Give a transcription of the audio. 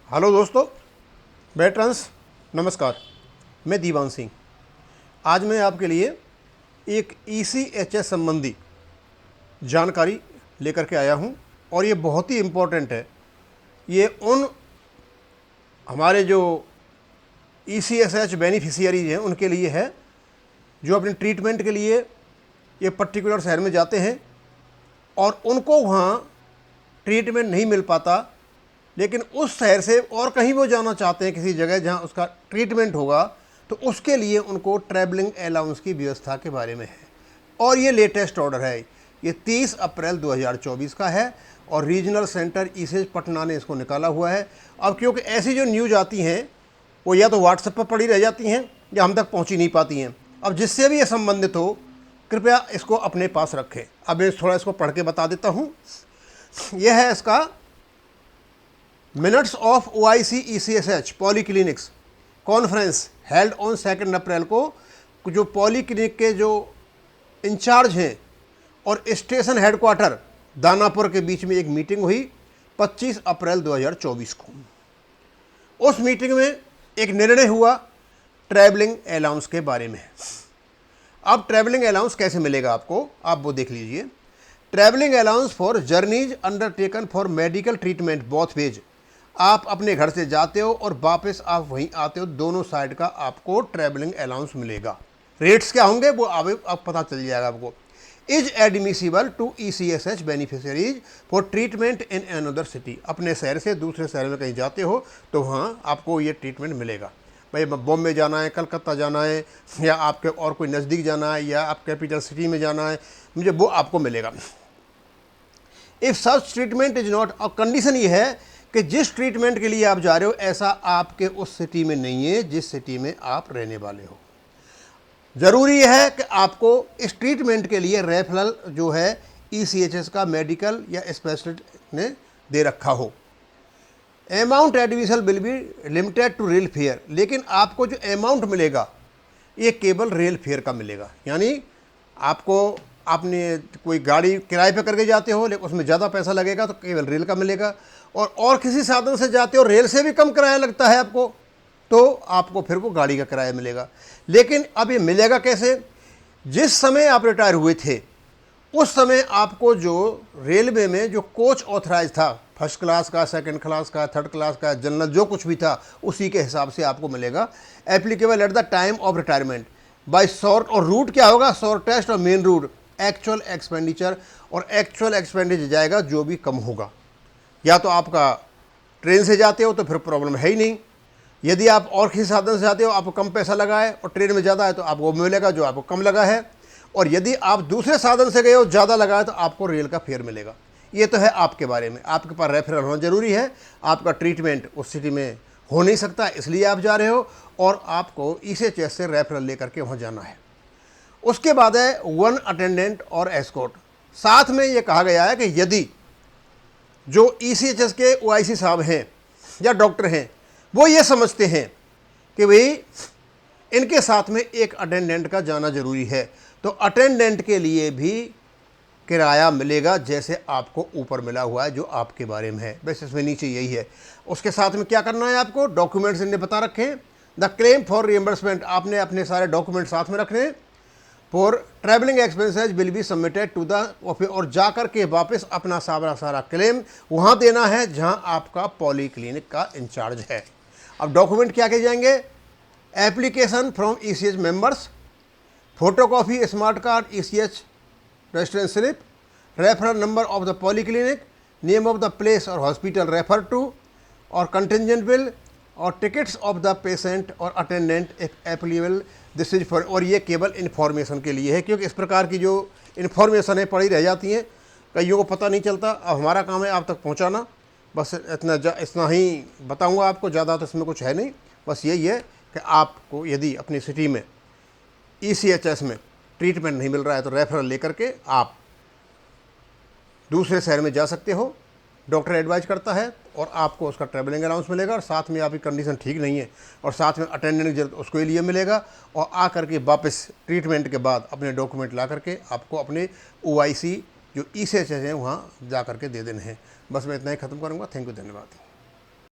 Hello दोस्तों, veterans नमस्कार। मैं दीवान सिंह। आज मैं आपके लिए एक ECHS संबंधी जानकारी लेकर के आया हूं और ये बहुत ही इम्पोर्टेंट है। ये उन हमारे जो ECHS बेनिफिशियरीज हैं उनके लिए है जो अपने ट्रीटमेंट के लिए ये पर्टिकुलर शहर में जाते हैं और उनको वहाँ ट्रीटमेंट नहीं मिल पाता, लेकिन उस शहर से और कहीं वो जाना चाहते हैं किसी जगह जहाँ उसका ट्रीटमेंट होगा, तो उसके लिए उनको ट्रैवलिंग अलाउंस की व्यवस्था के बारे में है। और ये लेटेस्ट ऑर्डर है, ये 30 अप्रैल 2024 का है और रीजनल सेंटर ECHS पटना ने इसको निकाला हुआ है। अब क्योंकि ऐसी जो न्यूज़ आती हैं वो या तो व्हाट्सएप पर पड़ी रह जाती हैं या हम तक पहुँच ही नहीं पाती हैं। अब जिससे भी ये संबंधित हो कृपया इसको अपने पास रखें। अब मैं थोड़ा इसको पढ़ के बता देता हूँ। यह है इसका minutes of OIC ECHS polyclinics conference held on 2 अप्रैल को, जो पॉलीक्लिनिक के जो इंचार्ज हैं और स्टेशन हेडक्वार्टर दानापुर के बीच में एक मीटिंग हुई 25 अप्रैल 2024 को। उस मीटिंग में एक निर्णय हुआ ट्रैवलिंग अलाउंस के बारे में। अब ट्रैवलिंग अलाउंस कैसे मिलेगा आपको, आप वो देख लीजिए। Travelling allowance for journeys undertaken for medical treatment both ways. आप अपने घर से जाते हो और वापस आप वहीं आते हो, दोनों साइड का आपको ट्रैवलिंग अलाउंस मिलेगा। रेट्स क्या होंगे वो अब पता चल जाएगा आपको। Is admissible to ECHS beneficiaries for treatment in another city. अपने शहर से दूसरे शहर में कहीं जाते हो तो वहाँ आपको ये ट्रीटमेंट मिलेगा। भाई बॉम्बे जाना है, कलकत्ता जाना है, या आपके और कोई नज़दीक जाना है, या आप कैपिटल सिटी में जाना है, मुझे वो आपको मिलेगा। If such treatment is not, और कंडीशन ये है कि जिस ट्रीटमेंट के लिए आप जा रहे हो ऐसा आपके उस सिटी में नहीं है जिस सिटी में आप रहने वाले हो। ज़रूरी है कि आपको इस ट्रीटमेंट के लिए रेफरल जो है ECHS का मेडिकल या स्पेशलिस्ट ने दे रखा हो। Amount admission will be limited to rail fare, लेकिन आपको जो अमाउंट मिलेगा ये केवल रेल फेयर का मिलेगा। यानी आपको आपने कोई गाड़ी किराए पे करके जाते हो लेकिन उसमें ज़्यादा पैसा लगेगा तो केवल रेल का मिलेगा, और किसी साधन से जाते हो रेल से भी कम किराया लगता है आपको, तो आपको फिर वो गाड़ी का किराया मिलेगा। लेकिन अब ये मिलेगा कैसे? जिस समय आप रिटायर हुए थे उस समय आपको जो रेलवे में जो कोच ऑथराइज था, फर्स्ट क्लास का, सेकंड क्लास का, थर्ड क्लास का, जनरल जो कुछ भी था उसी के हिसाब से आपको मिलेगा। Applicable at the time of retirement bye short, और रूट क्या होगा? शॉर्टेस्ट और मेन रूट, एक्चुअल एक्सपेंडिचर, और एक्चुअल एक्सपेंडिचर जाएगा जो भी कम होगा। या तो आपका ट्रेन से जाते हो तो फिर प्रॉब्लम है ही नहीं, यदि आप और किसी साधन से जाते हो आपको कम पैसा लगा है और ट्रेन में ज़्यादा है तो आपको मिलेगा जो आपको कम लगा है, और यदि आप दूसरे साधन से गए हो ज़्यादा लगा है तो आपको रेल का फेयर मिलेगा। ये तो है आपके बारे में। आपके पास रेफरल होना ज़रूरी है, आपका ट्रीटमेंट उस सिटी में हो नहीं सकता इसलिए आप जा रहे हो, और आपको ECHS से रेफरल लेकर के वहाँ जाना है। उसके बाद है 1 अटेंडेंट और एस्कॉर्ट। साथ में ये कहा गया है कि यदि जो ECHS के OIC साहब हैं या डॉक्टर हैं वो ये समझते हैं कि भाई इनके साथ में एक अटेंडेंट का जाना ज़रूरी है, तो अटेंडेंट के लिए भी किराया मिलेगा जैसे आपको ऊपर मिला हुआ है जो आपके बारे में है, बस इसमें नीचे यही है। उसके साथ में क्या करना है आपको? डॉक्यूमेंट्स इन्हें बता रखे हैं। द क्लेम फॉर रिएम्बर्समेंट, आपने अपने सारे डॉक्यूमेंट साथ में रखने हैं। For travelling expenses will be submitted to the office, और जा कर के वापस अपना सारा क्लेम वहाँ देना है जहाँ आपका पॉलीक्लिनिक का इंचार्ज है। अब डॉक्यूमेंट क्या कहे जाएंगे? Application from ECHS members, photocopy smart card, ECHS registration slip, referral number of the polyclinic, name of the place और हॉस्पिटल रेफर टू, और कंटिजेंट बिल, और टिकट्स ऑफ द पेशेंट और attendant if applicable. This is for, और ये केवल information के लिए है, क्योंकि इस प्रकार की जो इन्फॉर्मेशन है पड़ी रह जाती हैं, कईयों को पता नहीं चलता। अब हमारा काम है आप तक पहुंचाना, बस इतना ही बताऊंगा आपको, ज़्यादा तो इसमें कुछ है नहीं। बस यही है कि आपको यदि अपनी सिटी में ECHS में ट्रीटमेंट नहीं मिल रहा है तो रेफरल लेकर के आप दूसरे शहर में जा सकते हो, डॉक्टर एडवाइज करता है, और आपको उसका ट्रैवलिंग अलाउंस मिलेगा, और साथ में आपकी कंडीशन ठीक नहीं है और साथ में अटेंडेंट जरूरत उसके लिए मिलेगा, और आ करके वापस ट्रीटमेंट के बाद अपने डॉक्यूमेंट ला करके आपको अपने OIC जो ECHS हैं वहाँ जा करके दे देने हैं। बस मैं इतना ही ख़त्म करूँगा। थैंक यू, धन्यवाद।